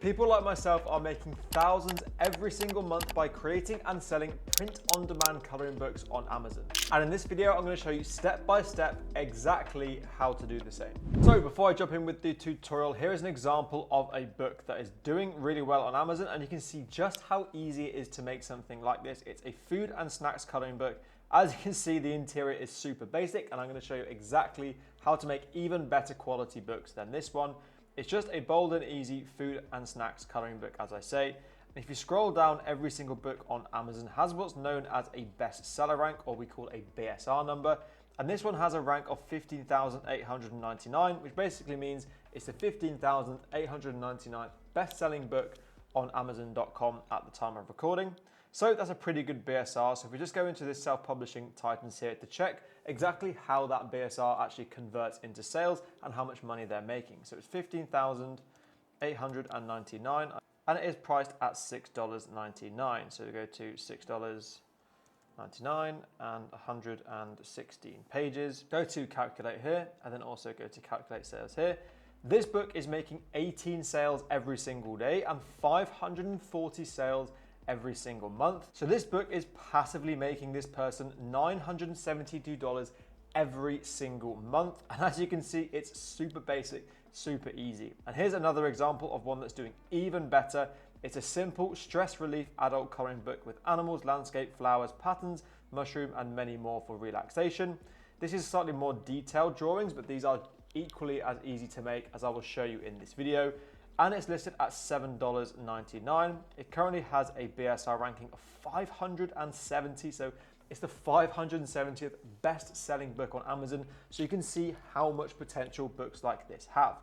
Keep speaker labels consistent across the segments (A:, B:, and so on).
A: People like myself are making thousands every single month by creating and selling print-on-demand coloring books on Amazon. And in this video, I'm going to show you step by step exactly how to do the same. So before I jump in with the tutorial, here is an example of a book that is doing really well on Amazon, and you can see just how easy it is to make something like this. It's a food and snacks coloring book. As you can see, the interior is super basic, and I'm going to show you exactly how to make even better quality books than this one. It's just a bold and easy food and snacks coloring book, as I say. If you scroll down, every single book on Amazon has what's known as a bestseller rank, or we call a BSR number. And this one has a rank of 15,899, which basically means it's the 15,899th best-selling book on Amazon.com at the time of recording. So that's a pretty good BSR. So if we just go into this self-publishing Titans here to check exactly how that BSR actually converts into sales and how much money they're making. So it's 15,899 and it is priced at $6.99. So we go to $6.99 and 116 pages. Go to calculate here and then also go to calculate sales here. This book is making 18 sales every single day and 540 sales every single month. So this book is passively making this person $972 every single month. And as you can see, it's super basic, super easy. And here's another example of one that's doing even better. It's a simple stress relief adult coloring book with animals, landscape, flowers, patterns, mushroom, and many more for relaxation. This is slightly more detailed drawings, but these are equally as easy to make as I will show you in this video. And it's listed at $7.99. It currently has a BSR ranking of 570, so it's the 570th best-selling book on Amazon. So you can see how much potential books like this have.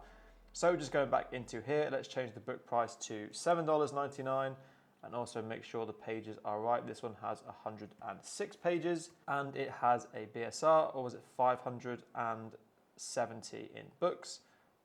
A: So just going back into here, let's change the book price to $7.99 and also make sure the pages are right. This one has 106 pages and it has a BSR, or was it 570 in books?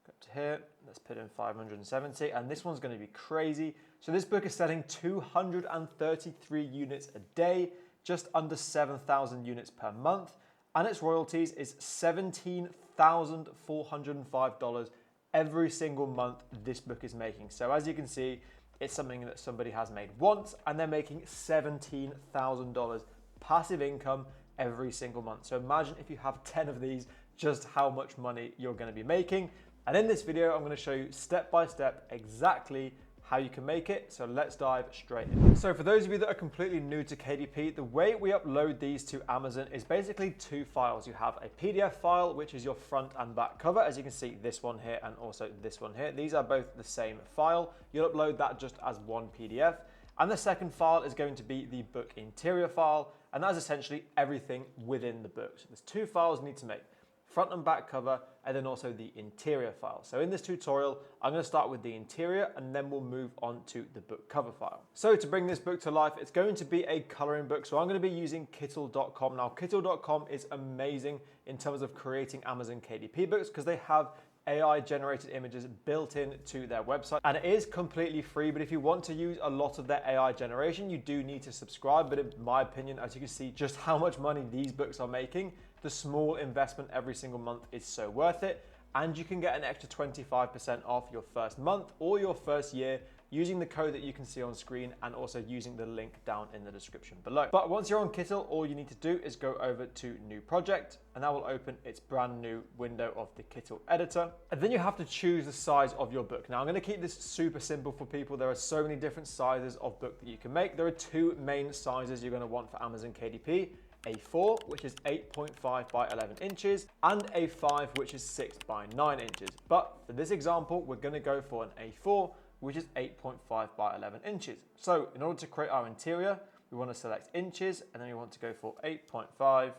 A: Go to here, let's put in 570, and this one's going to be crazy. So this book is selling 233 units a day, just under 7,000 units per month, and its royalties is $17,405 every single month this book is making. So as you can see, it's something that somebody has made once, and they're making $17,000 passive income every single month. So imagine if you have 10 of these, just how much money you're going to be making. And in this video, I'm going to show you step by step exactly how you can make it. So let's dive straight in. So for those of you that are completely new to KDP, the way we upload these to Amazon is basically two files. You have a PDF file, which is your front and back cover. As you can see, this one here and also this one here. These are both the same file. You'll upload that just as one PDF. And the second file is going to be the book interior file. And that's essentially everything within the book. So there's two files you need to make: front and back cover, and then also the interior file. So in this tutorial, I'm going to start with the interior and then we'll move on to the book cover file. So to bring this book to life, it's going to be a coloring book. So I'm going to be using Kittle.com. Now Kittle.com is amazing in terms of creating Amazon KDP books because they have AI generated images built in to their website, and it is completely free. But if you want to use a lot of their AI generation, you do need to subscribe. But in my opinion, as you can see just how much money these books are making, the small investment every single month is so worth it. And you can get an extra 25% off your first month or your first year using the code that you can see on screen and also using the link down in the description below. But once you're on Kittle, all you need to do is go over to New Project, and that will open its brand new window of the Kittle editor. And then you have to choose the size of your book. Now I'm going to keep this super simple for people. There are so many different sizes of book that you can make. There are two main sizes you're going to want for Amazon KDP. A4, which is 8.5 by 11 inches, and A5, which is 6 by 9 inches. But for this example, we're going to go for an A4, which is 8.5 by 11 inches. So in order to create our interior, we want to select inches, and then we want to go for 8.5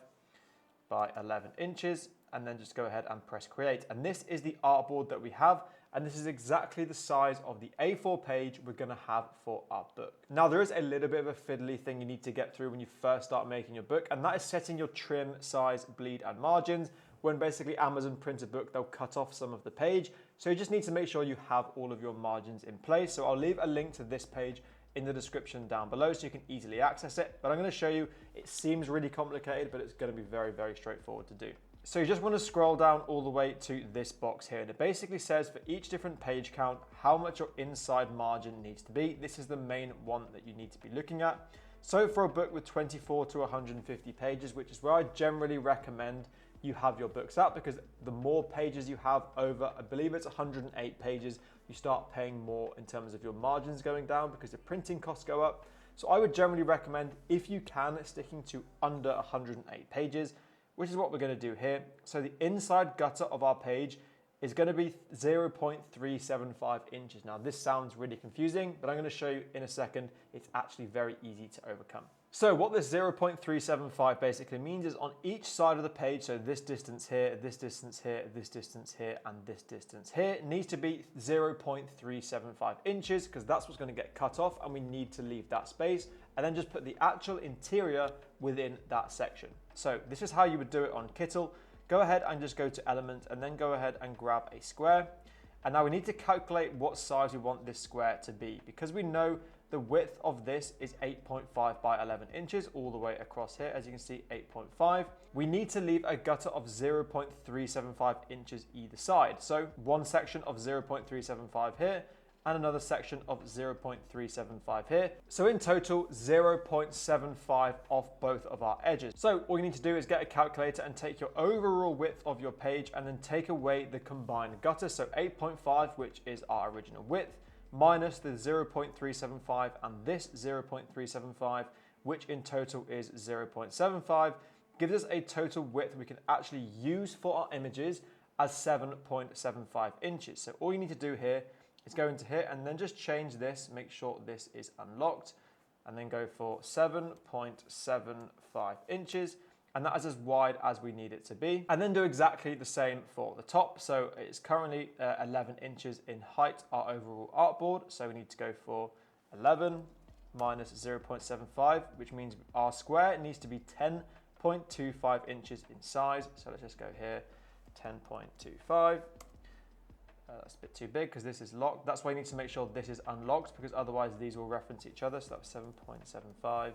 A: by 11 inches, and then just go ahead and press create. And this is the artboard that we have, and this is exactly the size of the A4 page we're going to have for our book. Now there is a little bit of a fiddly thing you need to get through when you first start making your book, and that is setting your trim, size, bleed, and margins. When basically Amazon prints a book, they'll cut off some of the page. So you just need to make sure you have all of your margins in place. So I'll leave a link to this page in the description down below so you can easily access it. But I'm going to show you, it seems really complicated, but it's going to be very, very straightforward to do. So you just want to scroll down all the way to this box here, and it basically says for each different page count how much your inside margin needs to be. This is the main one that you need to be looking at. So for a book with 24 to 150 pages, which is where I generally recommend you have your books at, because the more pages you have over, I believe it's 108 pages, you start paying more in terms of your margins going down because the printing costs go up. So I would generally recommend, if you can, sticking to under 108 pages, which is what we're going to do here. So the inside gutter of our page is going to be 0.375 inches. Now this sounds really confusing, but I'm going to show you in a second. It's actually very easy to overcome. So what this 0.375 basically means is on each side of the page, so this distance here, this distance here, this distance here, and this distance here, needs to be 0.375 inches because that's what's going to get cut off, and we need to leave that space, and then just put the actual interior within that section. So this is how you would do it on Kittle. Go ahead and just go to Element and then go ahead and grab a square. And now we need to calculate what size we want this square to be, because we know the width of this is 8.5 by 11 inches all the way across here. As you can see, 8.5. We need to leave a gutter of 0.375 inches either side. So one section of 0.375 here and another section of 0.375 here. So in total, 0.75 off both of our edges. So all you need to do is get a calculator and take your overall width of your page and then take away the combined gutter. So 8.5, which is our original width, minus the 0.375 and this 0.375, which in total is 0.75, gives us a total width we can actually use for our images as 7.75 inches. So all you need to do here is go into here and then just change this, make sure this is unlocked, and then go for 7.75 inches. And that is as wide as we need it to be. And then do exactly the same for the top. So it's currently 11 inches in height, our overall artboard. So we need to go for 11 minus 0.75, which means our square needs to be 10.25 inches in size. So let's just go here, 10.25. That's a bit too big because this is locked. That's why you need to make sure this is unlocked, because otherwise these will reference each other. So that's 7.75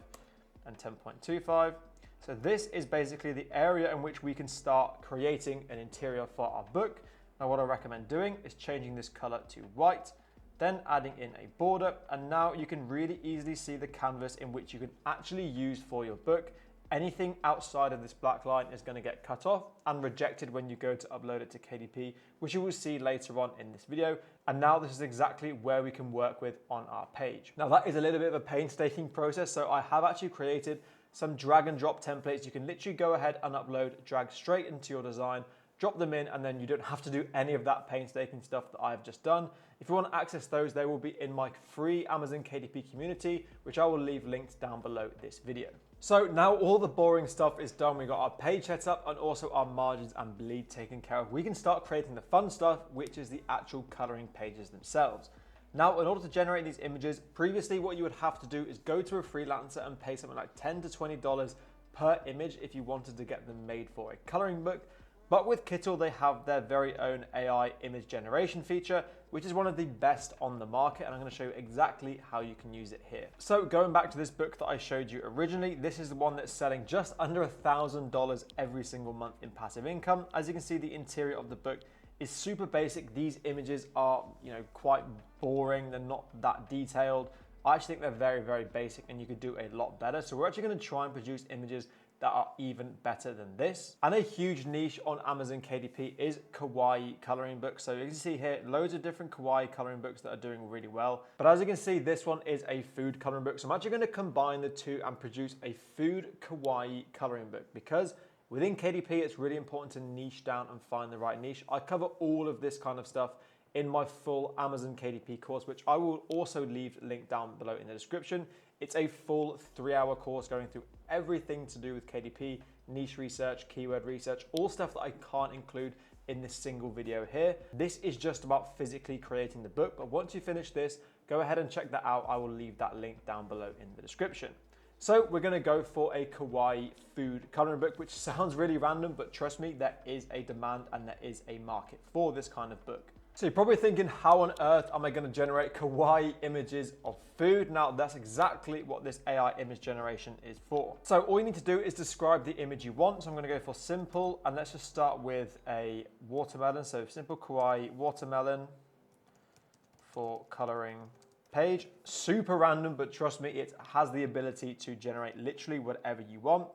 A: and 10.25. So this is basically the area in which we can start creating an interior for our book. Now what I recommend doing is changing this color to white, then adding in a border, and now you can really easily see the canvas in which you can actually use for your book. Anything outside of this black line is going to get cut off and rejected when you go to upload it to KDP, which you will see later on in this video. And now this is exactly where we can work with on our page. Now that is a little bit of a painstaking process, so I have actually created some drag and drop templates. You can literally go ahead and upload, drag straight into your design, drop them in, and then you don't have to do any of that painstaking stuff that I've just done. If you want to access those, they will be in my free Amazon KDP community, which I will leave linked down below this video. So now all the boring stuff is done. We got our page set up and also our margins and bleed taken care of. We can start creating the fun stuff, which is the actual coloring pages themselves. Now, in order to generate these images, previously what you would have to do is go to a freelancer and pay something like $10 to $20 per image if you wanted to get them made for a coloring book. But with Kittle, they have their very own AI image generation feature, which is one of the best on the market, and I'm going to show you exactly how you can use it here. So going back to this book that I showed you originally, this is the one that's selling just under $1,000 every single month in passive income. As you can see, the interior of the book is super basic. These images are, quite boring. They're not that detailed. I actually think they're very, very basic, and you could do a lot better. So we're actually going to try and produce images that are even better than this. And a huge niche on Amazon KDP is kawaii coloring books. So you can see here, loads of different kawaii coloring books that are doing really well. But as you can see, this one is a food coloring book. So I'm actually going to combine the two and produce a food kawaii coloring book, because within KDP, it's really important to niche down and find the right niche. I cover all of this kind of stuff in my full Amazon KDP course, which I will also leave linked down below in the description. It's a full 3-hour course going through everything to do with KDP, niche research, keyword research, all stuff that I can't include in this single video here. This is just about physically creating the book, but once you finish this, go ahead and check that out. I will leave that link down below in the description. So we're gonna go for a kawaii food coloring book, which sounds really random, but trust me, there is a demand and there is a market for this kind of book. So you're probably thinking, how on earth am I going to generate kawaii images of food? Now that's exactly what this AI image generation is for. So all you need to do is describe the image you want. So I'm going to go for simple, and let's just start with a watermelon. So simple kawaii watermelon for coloring page. Super random, but trust me, it has the ability to generate literally whatever you want.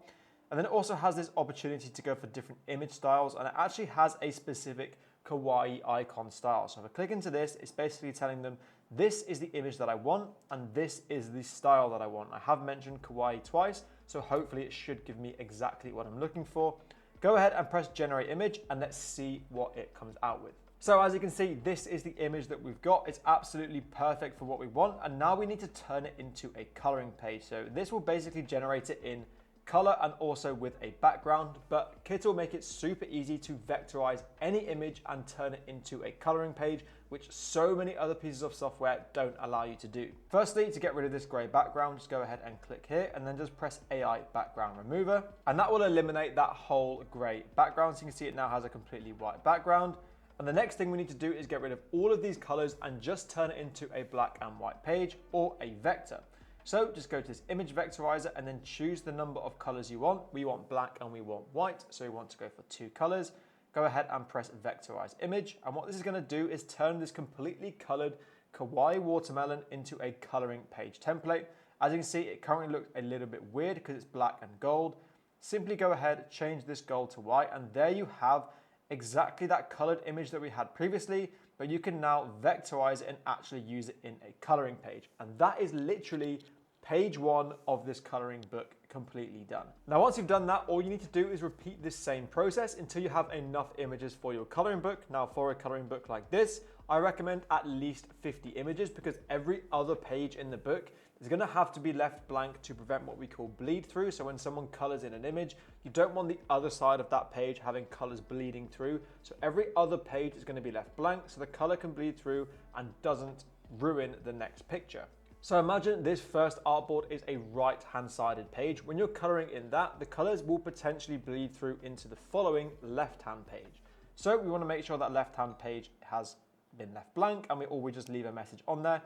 A: And then it also has this opportunity to go for different image styles, and it actually has a specific kawaii icon style. So if I click into this, it's basically telling them this is the image that I want and this is the style that I want. I have mentioned kawaii twice, so hopefully it should give me exactly what I'm looking for. Go ahead and press generate image and let's see what it comes out with. So as you can see, this is the image that we've got. It's absolutely perfect for what we want, and now we need to turn it into a coloring page. So this will basically generate it in color and also with a background, but Kit will make it super easy to vectorize any image and turn it into a coloring page, which so many other pieces of software don't allow you to do. Firstly, to get rid of this gray background, just go ahead and click here and then just press AI background remover, and that will eliminate that whole gray background. So you can see it now has a completely white background. And the next thing we need to do is get rid of all of these colors and just turn it into a black and white page or a vector. So just go to this image vectorizer and then choose the number of colors you want. We want black and we want white, so we want to go for 2 colors. Go ahead and press vectorize image. And what this is going to do is turn this completely colored kawaii watermelon into a coloring page template. As you can see, it currently looks a little bit weird because it's black and gold. Simply go ahead, change this gold to white, and there you have exactly that colored image that we had previously, but you can now vectorize it and actually use it in a coloring page. And that is literally page 1 of this coloring book completely done. Now, once you've done that, all you need to do is repeat this same process until you have enough images for your coloring book. Now, for a coloring book like this, I recommend at least 50 images because every other page in the book is going to have to be left blank to prevent what we call bleed through. So when someone colors in an image, you don't want the other side of that page having colors bleeding through. So every other page is going to be left blank so the color can bleed through and doesn't ruin the next picture. So imagine this first artboard is a right-hand sided page. When you're coloring in that, the colors will potentially bleed through into the following left-hand page. So we want to make sure that left-hand page has been left blank and we just leave a message on there.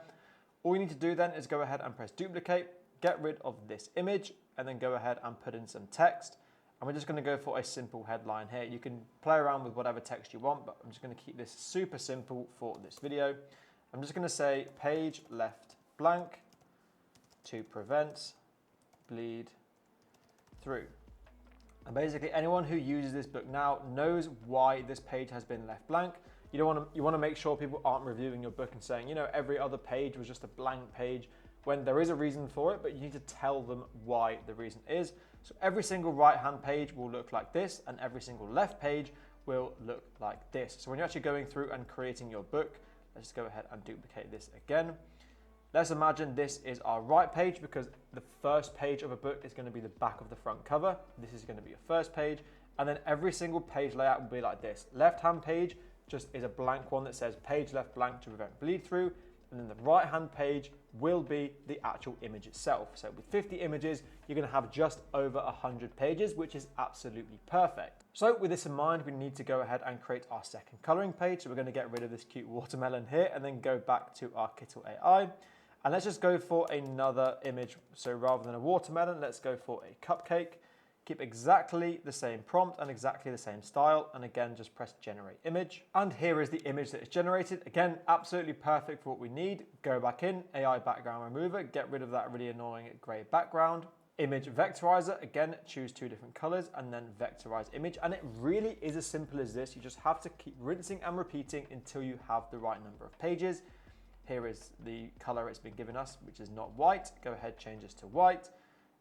A: All you need to do then is go ahead and press duplicate, get rid of this image, and then go ahead and put in some text. And we're just going to go for a simple headline here. You can play around with whatever text you want, but I'm just going to keep this super simple for this video. I'm just going to say page left blank to prevent bleed through. And basically anyone who uses this book now knows why this page has been left blank. You want to make sure people aren't reviewing your book and saying, you know, every other page was just a blank page, when there is a reason for it, but you need to tell them why the reason is. So every single right-hand page will look like this, and every single left page will look like this. So when you're actually going through and creating your book, let's just go ahead and duplicate this again. Let's imagine this is our right page because the first page of a book is going to be the back of the front cover. This is going to be your first page, and then every single page layout will be like this. Left-hand page just is a blank one that says page left blank to prevent bleed through, and then the right hand page will be the actual image itself. So with 50 images, you're going to have just over 100 pages, which is absolutely perfect. So with this in mind, we need to go ahead and create our second coloring page. So we're going to get rid of this cute watermelon here and then go back to our Kittle AI. And let's just go for another image. So rather than a watermelon, let's go for a cupcake. Keep exactly the same prompt and exactly the same style. And again, just press generate image. And here is the image that is generated. Again, absolutely perfect for what we need. Go back in, AI background remover, get rid of that really annoying gray background. Image vectorizer, again, choose 2 different colors and then vectorize image. And it really is as simple as this. You just have to keep rinsing and repeating until you have the right number of pages. Here is the color it's been given us, which is not white. Go ahead, change this to white.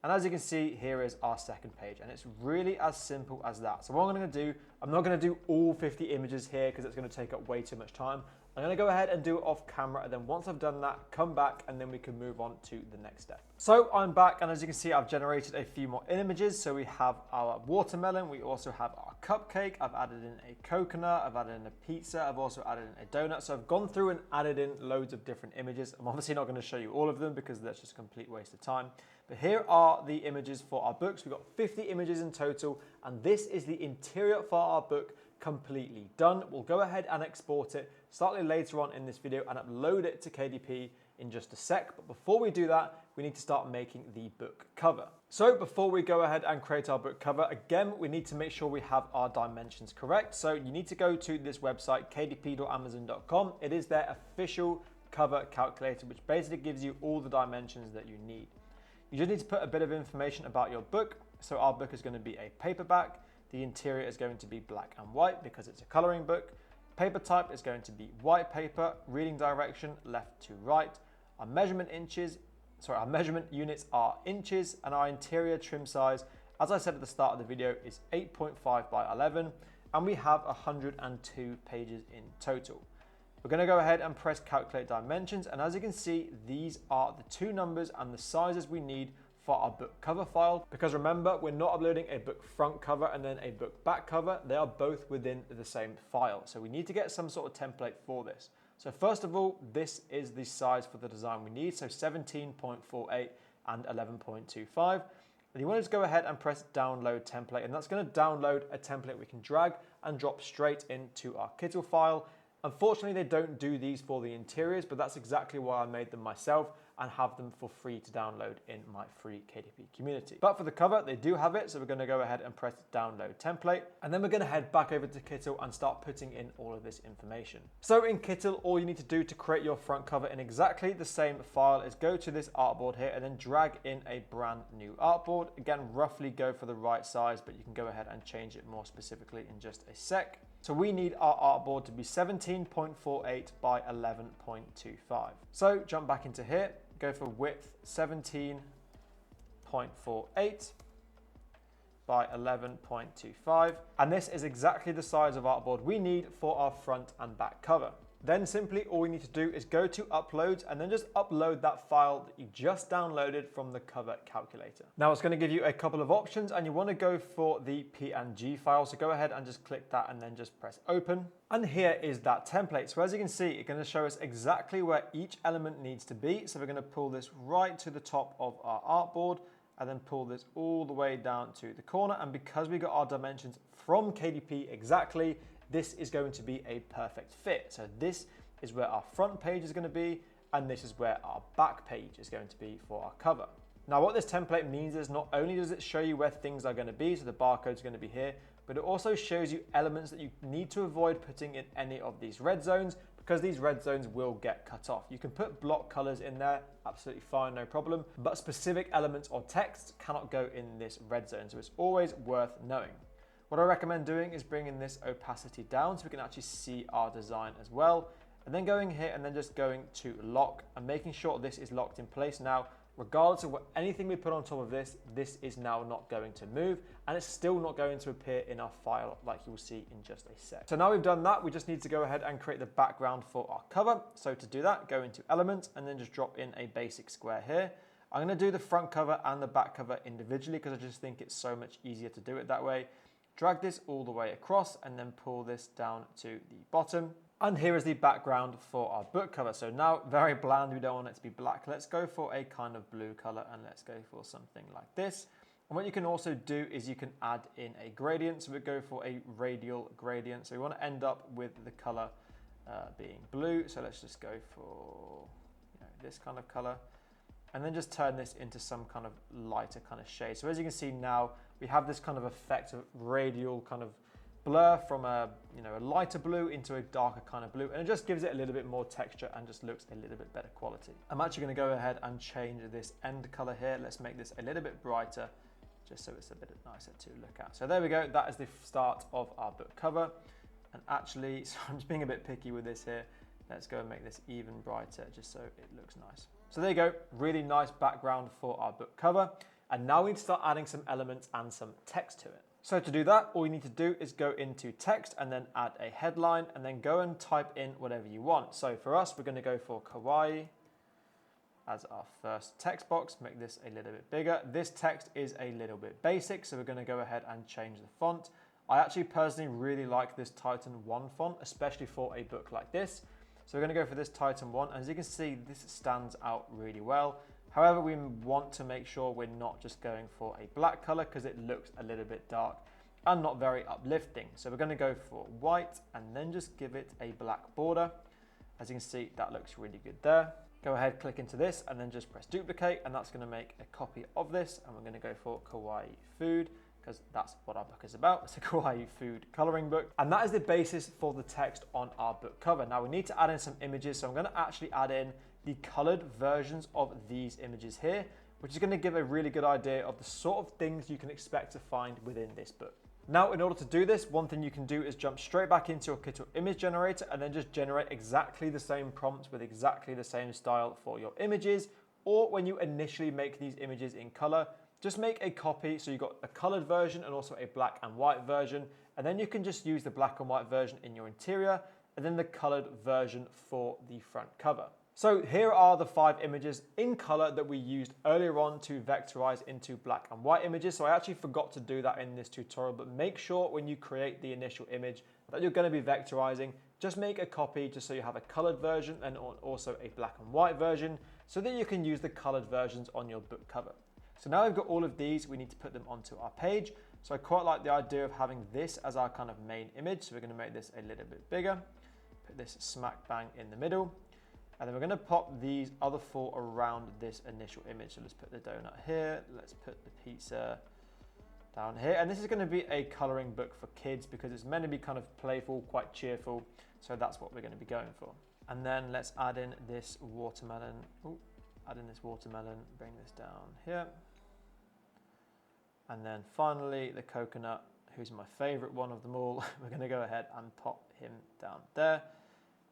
A: And as you can see, here is our second page, and it's really as simple as that. So what I'm going to do, I'm not going to do all 50 images here because it's going to take up way too much time. I'm going to go ahead and do it off camera, and then once I've done that, come back and then we can move on to the next step. So I'm back, and as you can see, I've generated a few more images. So we have our watermelon, we also have our cupcake, I've added in a coconut, I've added in a pizza, I've also added in a donut. So I've gone through and added in loads of different images. I'm obviously not going to show you all of them because that's just a complete waste of time. But here are the images for our books. We've got 50 images in total, and this is the interior for our book completely done. We'll go ahead and export it slightly later on in this video and upload it to KDP in just a sec. But before we do that, we need to start making the book cover. So before we go ahead and create our book cover, again, we need to make sure we have our dimensions correct. So you need to go to this website, kdp.amazon.com. It is their official cover calculator, which basically gives you all the dimensions that you need. You just need to put a bit of information about your book. So our book is going to be a paperback. The interior is going to be black and white because it's a coloring book. Paper type is going to be white paper. Reading direction, left to right. Our measurement units are inches, and our interior trim size, as I said at the start of the video, is 8.5 by 11, and we have 102 pages in total. We're going to go ahead and press calculate dimensions, and as you can see, these are the two numbers and the sizes we need for our book cover file, because remember, we're not uploading a book front cover and then a book back cover. They are both within the same file, so we need to get some sort of template for this. So first of all, this is the size for the design we need, so 17.48 and 11.25. And you want to go ahead and press download template, and that's going to download a template we can drag and drop straight into our Kittle file. Unfortunately, they don't do these for the interiors, but that's exactly why I made them myself and have them for free to download in my free KDP community. But for the cover, they do have it, so we're going to go ahead and press download template, and then we're going to head back over to Kittle and start putting in all of this information. So in Kittle, all you need to do to create your front cover in exactly the same file is go to this artboard here and then drag in a brand new artboard. Again, roughly go for the right size, but you can go ahead and change it more specifically in just a sec. So we need our artboard to be 17.48 by 11.25. So jump back into here, go for width 17.48 by 11.25. And this is exactly the size of artboard we need for our front and back cover. Then simply all we need to do is go to uploads and then just upload that file that you just downloaded from the cover calculator. Now it's going to give you a couple of options and you want to go for the PNG file. So go ahead and just click that and then just press open. And here is that template. So as you can see, it's going to show us exactly where each element needs to be. So we're going to pull this right to the top of our artboard and then pull this all the way down to the corner. And because we got our dimensions from KDP exactly, this is going to be a perfect fit. So this is where our front page is going to be, and this is where our back page is going to be for our cover. Now what this template means is not only does it show you where things are going to be, so the barcode is going to be here, but it also shows you elements that you need to avoid putting in any of these red zones, because these red zones will get cut off. You can put block colors in there, absolutely fine, no problem, but specific elements or text cannot go in this red zone, so it's always worth knowing. What I recommend doing is bringing this opacity down so we can actually see our design as well. And then going here and then just going to lock and making sure this is locked in place. Now, regardless of anything we put on top of this, this is now not going to move and it's still not going to appear in our file like you will see in just a sec. So now we've done that, we just need to go ahead and create the background for our cover. So to do that, go into Element and then just drop in a basic square here. I'm going to do the front cover and the back cover individually because I just think it's so much easier to do it that way. Drag this all the way across and then pull this down to the bottom. And here is the background for our book cover. So now very bland, we don't want it to be black. Let's go for a kind of blue color and let's go for something like this. And what you can also do is you can add in a gradient. So we go for a radial gradient. So we want to end up with the color being blue. So let's just go for this kind of color. And then just turn this into some kind of lighter kind of shade. So as you can see now, we have this kind of effect of radial kind of blur from a lighter blue into a darker kind of blue, and it just gives it a little bit more texture and just looks a little bit better quality. I'm actually going to go ahead and change this end color here. Let's make this a little bit brighter just so it's a bit nicer to look at. So there we go, that is the start of our book cover. And actually, so I'm just being a bit picky with this here. Let's go and make this even brighter just so it looks nice. So there you go, really nice background for our book cover. And now we need to start adding some elements and some text to it. So to do that, all you need to do is go into text and then add a headline and then go and type in whatever you want. So for us, we're going to go for kawaii as our first text box, make this a little bit bigger. This text is a little bit basic, so we're going to go ahead and change the font. I actually personally really like this Titan 1 font, especially for a book like this. So we're going to go for this Titan 1. As you can see, this stands out really well. However, we want to make sure we're not just going for a black color because it looks a little bit dark. and not very uplifting. So we're going to go for white and then just give it a black border. As you can see, that looks really good there. Go ahead, click into this and then just press duplicate, and that's going to make a copy of this. And we're going to go for kawaii food, because that's what our book is about. It's a kawaii food coloring book. And that is the basis for the text on our book cover. Now we need to add in some images. So I'm going to actually add in the colored versions of these images here, which is going to give a really good idea of the sort of things you can expect to find within this book. Now, in order to do this, one thing you can do is jump straight back into your Kit image generator and then just generate exactly the same prompts with exactly the same style for your images. Or when you initially make these images in color, just make a copy. So you've got a colored version and also a black and white version. And then you can just use the black and white version in your interior and then the colored version for the front cover. So here are the 5 images in color that we used earlier on to vectorize into black and white images. So I actually forgot to do that in this tutorial, but make sure when you create the initial image that you're going to be vectorizing, just make a copy just so you have a colored version and also a black and white version so that you can use the colored versions on your book cover. So now we've got all of these, we need to put them onto our page. So I quite like the idea of having this as our kind of main image. So we're going to make this a little bit bigger, put this smack bang in the middle. And then we're going to pop these other 4 around this initial image. So let's put the donut here. Let's put the pizza down here. And this is going to be a coloring book for kids because it's meant to be kind of playful, quite cheerful. So that's what we're going to be going for. And then let's add in this watermelon. Ooh, add in this watermelon, bring this down here. And then finally, the coconut, who's my favorite one of them all. We're going to go ahead and pop him down there.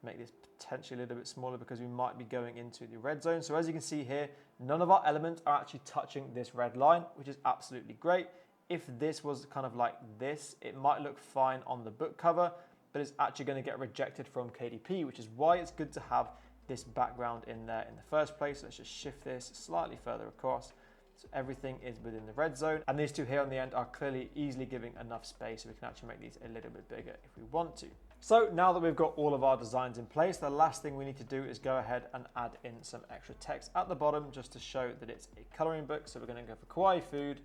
A: Make this potentially a little bit smaller because we might be going into the red zone. So as you can see here, none of our elements are actually touching this red line, which is absolutely great. If this was kind of like this, it might look fine on the book cover, but it's actually going to get rejected from KDP, which is why it's good to have this background in there in the first place. Let's just shift this slightly further across. So everything is within the red zone. And these 2 here on the end are clearly easily giving enough space so we can actually make these a little bit bigger if we want to. So now that we've got all of our designs in place, the last thing we need to do is go ahead and add in some extra text at the bottom just to show that it's a coloring book. So we're going to go for kawaii food,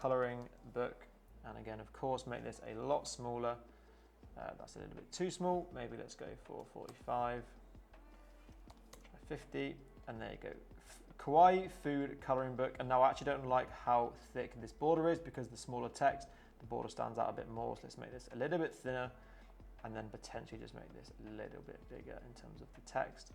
A: coloring book. And again, of course, make this a lot smaller. That's a little bit too small. Maybe let's go for 45, try 50, and there you go. Kawaii food coloring book. And now I actually don't like how thick this border is because the smaller text, the border stands out a bit more. So let's make this a little bit thinner. And then potentially just make this a little bit bigger in terms of the text.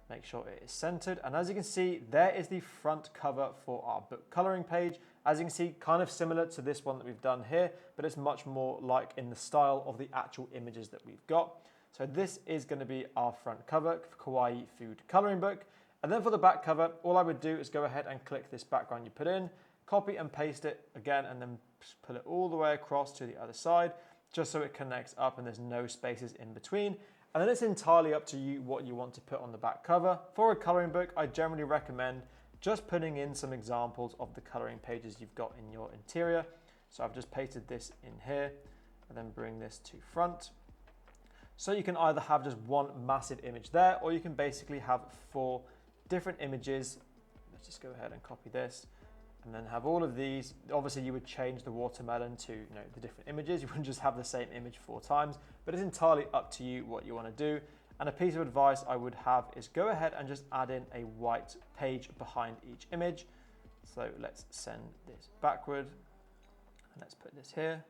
A: Make sure it is centered. And as you can see, there is the front cover for our book coloring page. As you can see, kind of similar to this one that we've done here, but it's much more like in the style of the actual images that we've got. So this is going to be our front cover for kawaii food coloring book. And then for the back cover, all I would do is go ahead and click this background you put in, copy and paste it again, and then pull it all the way across to the other side, just so it connects up and there's no spaces in between. And then it's entirely up to you what you want to put on the back cover. For a coloring book, I generally recommend just putting in some examples of the coloring pages you've got in your interior. So I've just pasted this in here and then bring this to front. So you can either have just one massive image there, or you can basically have 4 different images. Let's just go ahead and copy this. And then have all of these. Obviously you would change the watermelon to the different images. You wouldn't just have the same image 4 times, but it's entirely up to you what you want to do. And a piece of advice I would have is go ahead and just add in a white page behind each image. So let's send this backward and let's put this here.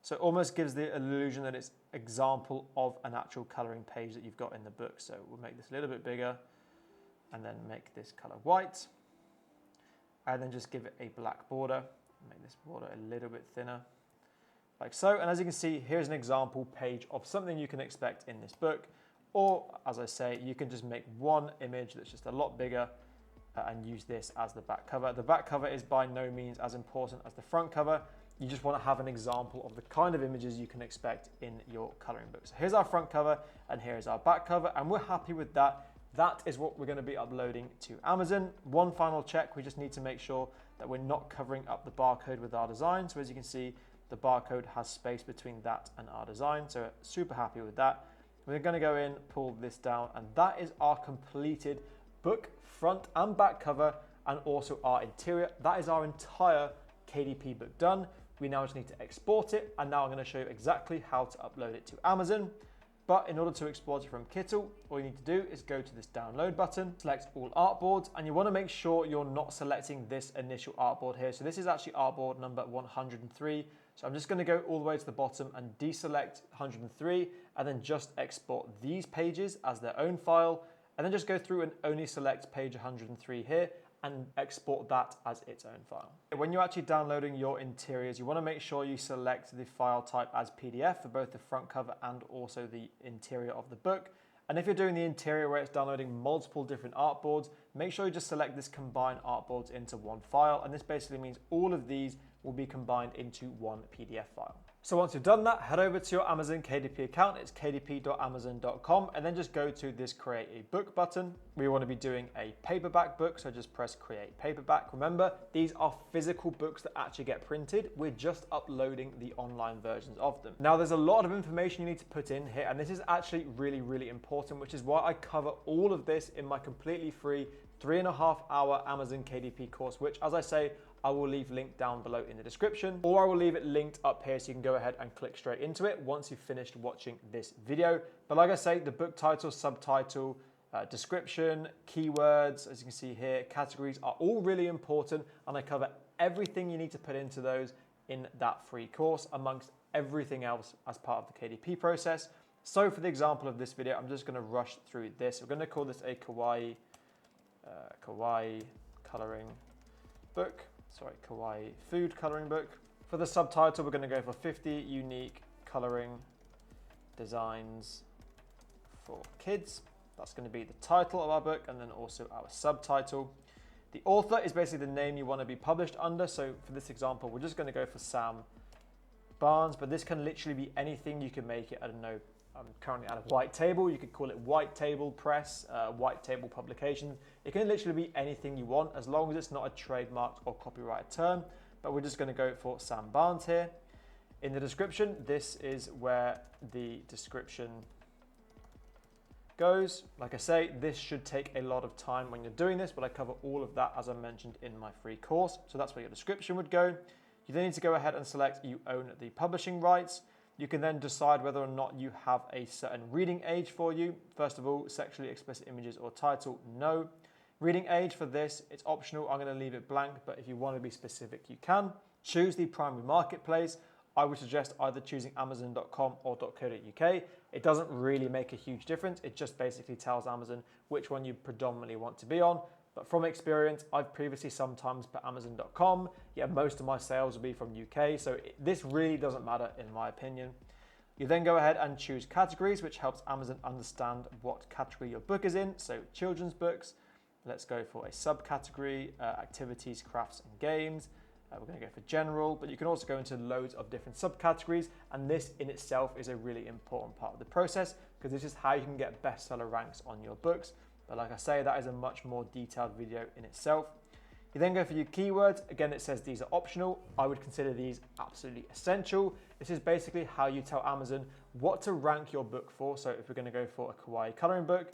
A: So it almost gives the illusion that it's example of an actual coloring page that you've got in the book. So we'll make this a little bit bigger and then make this color white. And then just give it a black border, make this border a little bit thinner, like so. And as you can see, here's an example page of something you can expect in this book. Or, as I say, you can just make one image that's just a lot bigger and use this as the back cover. The back cover is by no means as important as the front cover. You just want to have an example of the kind of images you can expect in your coloring book. So here's our front cover and here's our back cover, and we're happy with that. That is what we're going to be uploading to Amazon. One final check, we just need to make sure that we're not covering up the barcode with our design. So as you can see, the barcode has space between that and our design. So super happy with that. We're going to go in, pull this down, and that is our completed book front and back cover, and also our interior. That is our entire KDP book done. We now just need to export it, and now I'm going to show you exactly how to upload it to Amazon. But in order to export it from Kittle, all you need to do is go to this download button, select all artboards, and you want to make sure you're not selecting this initial artboard here. So this is actually artboard number 103. So I'm just going to go all the way to the bottom and deselect 103, and then just export these pages as their own file, and then just go through and only select page 103 here and export that as its own file. When you're actually downloading your interiors, you want to make sure you select the file type as PDF for both the front cover and also the interior of the book. And if you're doing the interior where it's downloading multiple different artboards, make sure you just select this combine artboards into one file. And this basically means all of these will be combined into one PDF file. So once you've done that, head over to your Amazon KDP account. It's kdp.amazon.com, and then just go to this create a book button. We want to be doing a paperback book, so just press create paperback. Remember, these are physical books that actually get printed. We're just uploading the online versions of them. Now, there's a lot of information you need to put in here, and this is actually really, really important, which is why I cover all of this in my completely free 3.5-hour Amazon KDP course, which, as I say, I will leave linked down below in the description, or I will leave it linked up here so you can go ahead and click straight into it once you've finished watching this video. But like I say, the book title, subtitle, description, keywords, as you can see here, categories are all really important, and I cover everything you need to put into those in that free course amongst everything else as part of the KDP process. So for the example of this video, I'm just going to rush through this. We're going to call this a kawaii coloring book. Sorry, kawaii food coloring book. For the subtitle, we're going to go for 50 unique coloring designs for kids. That's going to be the title of our book, and then also our subtitle. The author is basically the name you want to be published under. So for this example, we're just going to go for Sam Barnes, but this can literally be anything. You can make it, I don't know, I'm currently at a White Table. You could call it White Table Press, White Table Publications. It can literally be anything you want as long as it's not a trademarked or copyrighted term. But we're just going to go for Sam Barnes here. In the description, this is where the description goes. Like I say, this should take a lot of time when you're doing this, but I cover all of that as I mentioned in my free course. So that's where your description would go. You then need to go ahead and select you own the publishing rights. You can then decide whether or not you have a certain reading age for you. First of all, sexually explicit images or title, no. Reading age for this, it's optional. I'm going to leave it blank, but if you want to be specific, you can. Choose the primary marketplace. I would suggest either choosing amazon.com or .co.uk. It doesn't really make a huge difference. It just basically tells Amazon which one you predominantly want to be on. But from experience, I've previously sometimes put amazon.com. Yeah, most of my sales will be from UK, so this really doesn't matter in my opinion. You then go ahead and choose categories, which helps Amazon understand what category your book is in. So children's books, let's go for a subcategory, activities, crafts and games. We're going to go for general, but you can also go into loads of different subcategories, and this in itself is a really important part of the process because this is how you can get bestseller ranks on your books. But like I say, that is a much more detailed video in itself. You then go for your keywords. Again, it says these are optional. I would consider these absolutely essential. This is basically how you tell Amazon what to rank your book for. So if we're going to go for a kawaii coloring book,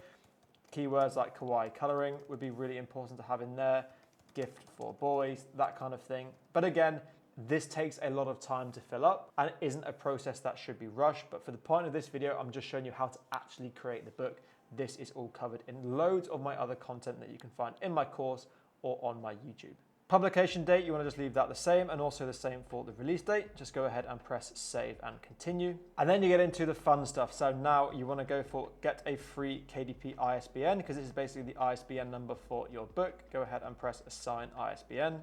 A: keywords like kawaii coloring would be really important to have in there. Gift for boys, that kind of thing. But again, this takes a lot of time to fill up and it isn't a process that should be rushed. But for the point of this video, I'm just showing you how to actually create the book. This is all covered in loads of my other content that you can find in my course or on my YouTube. Publication date, you want to just leave that the same, and also the same for the release date. Just go ahead and press save and continue. And then you get into the fun stuff. So now you want to go for get a free KDP ISBN, because this is basically the ISBN number for your book. Go ahead and press assign ISBN.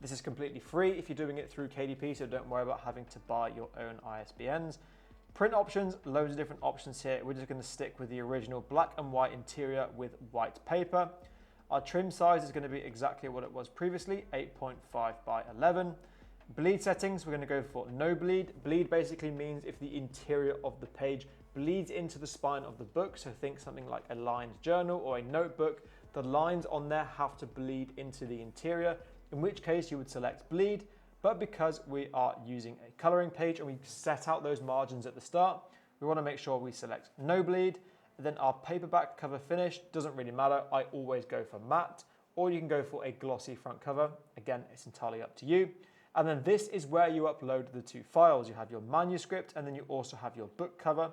A: This is completely free if you're doing it through KDP, so don't worry about having to buy your own ISBNs. Print options, loads of different options here. We're just going to stick with the original black and white interior with white paper. Our trim size is going to be exactly what it was previously, 8.5 by 11. Bleed settings, we're going to go for no bleed. Bleed basically means if the interior of the page bleeds into the spine of the book, so think something like a lined journal or a notebook, the lines on there have to bleed into the interior, in which case you would select bleed. But because we are using a coloring page and we set out those margins at the start, we want to make sure we select no bleed. Then our paperback cover finish doesn't really matter. I always go for matte, or you can go for a glossy front cover. Again, it's entirely up to you. And then this is where you upload the two files. You have your manuscript and then you also have your book cover.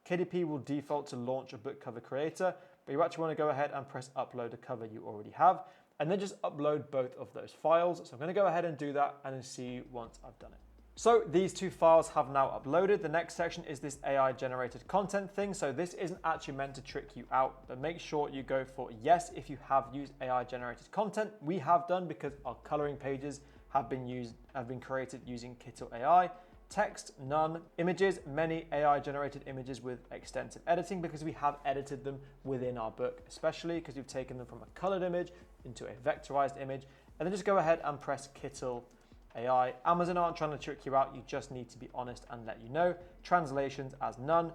A: KDP will default to launch a book cover creator, but you actually want to go ahead and press upload a cover you already have, and then just upload both of those files. So I'm going to go ahead and do that and then see you once I've done it. So these two files have now uploaded. The next section is this AI generated content thing. So this isn't actually meant to trick you out, but make sure you go for yes if you have used AI generated content. We have done because our coloring pages have been created using Kittle AI. Text, none. Images, many AI generated images with extensive editing because we have edited them within our book, especially because we've taken them from a colored image into a vectorized image. And then just go ahead and press Kittle AI. Amazon aren't trying to trick you out. You just need to be honest and let you know. Translations as none.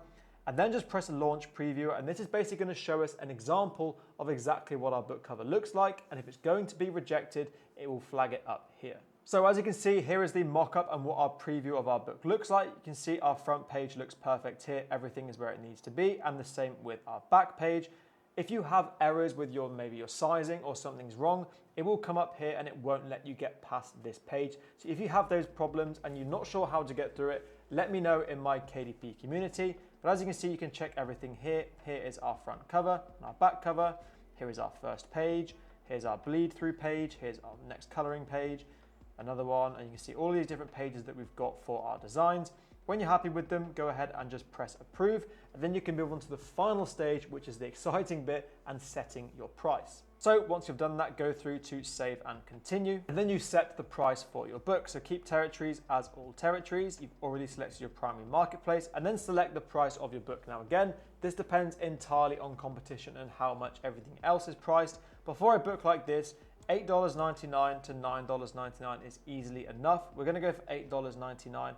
A: And then just press launch preview. And this is basically going to show us an example of exactly what our book cover looks like. And if it's going to be rejected, it will flag it up here. So as you can see, here is the mock-up and what our preview of our book looks like. You can see our front page looks perfect here. Everything is where it needs to be. And the same with our back page. If you have errors with maybe your sizing or something's wrong, it will come up here and it won't let you get past this page. So if you have those problems and you're not sure how to get through it, let me know in my KDP community. But as you can see, you can check everything here. Here is our front cover and our back cover. Here is our first page. Here's our bleed through page. Here's our next coloring page. Another one, and you can see all these different pages that we've got for our designs. When you're happy with them, go ahead and just press approve, and then you can move on to the final stage, which is the exciting bit, and setting your price. So once you've done that, go through to save and continue, and then you set the price for your book. So keep territories as all territories. You've already selected your primary marketplace, and then select the price of your book. Now again, this depends entirely on competition and how much everything else is priced. But for a book like this, $8.99 to $9.99 is easily enough. We're going to go for $8.99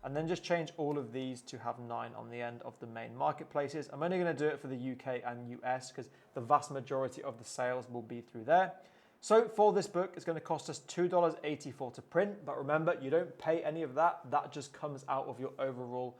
A: and then just change all of these to have 9 on the end of the main marketplaces. I'm only going to do it for the UK and US because the vast majority of the sales will be through there. So for this book, it's going to cost us $2.84 to print, but remember, you don't pay any of that. That just comes out of your overall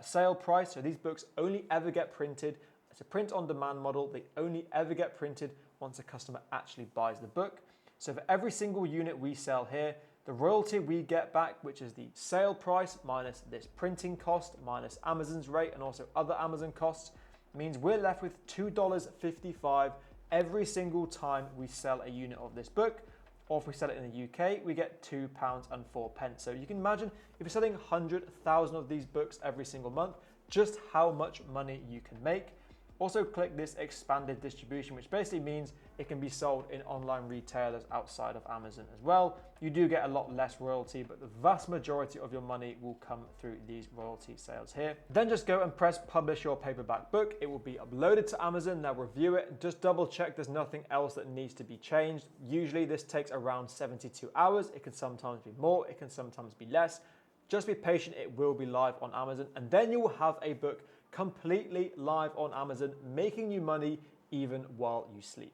A: sale price. So these books only ever get printed. It's a print on demand model. They only ever get printed once a customer actually buys the book. So for every single unit we sell here, the royalty we get back, which is the sale price minus this printing cost, minus Amazon's rate and also other Amazon costs, means we're left with $2.55 every single time we sell a unit of this book. Or if we sell it in the UK, we get £2.04. So you can imagine if you're selling 100,000 of these books every single month, just how much money you can make. Also click this expanded distribution, which basically means it can be sold in online retailers outside of Amazon as well. You do get a lot less royalty, but the vast majority of your money will come through these royalty sales here. Then just go and press publish your paperback book. It will be uploaded to Amazon. They'll review it. Just double check there's nothing else that needs to be changed. Usually this takes around 72 hours. It can sometimes be more, it can sometimes be less. Just be patient, it will be live on Amazon, and then you will have a book completely live on Amazon, making you money even while you sleep.